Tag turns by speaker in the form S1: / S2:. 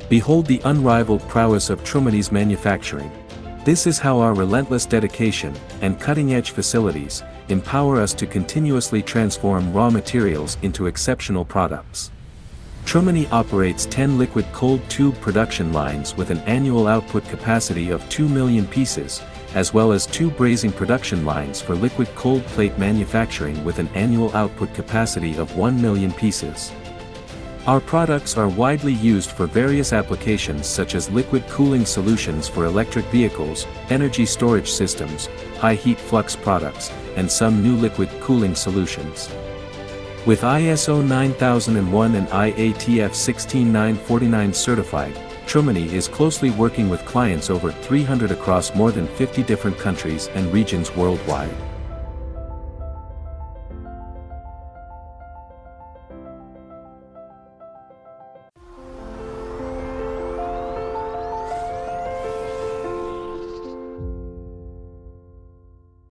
S1: Behold the unrivaled prowess of Trumony's manufacturing. This is how our relentless dedication and cutting-edge facilities empower us to continuously transform raw materials into exceptional products. Trumony operates 10 liquid cold tube production lines with an annual output capacity of 2 million pieces, as well as 2 brazing production lines for liquid cold plate manufacturing with an annual output capacity of 1 million pieces. Our products are widely used for various applications such as liquid cooling solutions for electric vehicles, energy storage systems, high heat flux products, and some new liquid cooling solutions. With ISO 9001 and IATF 16949 certified, Trumony is closely working with clients over 300 across more than 50 different countries and regions worldwide.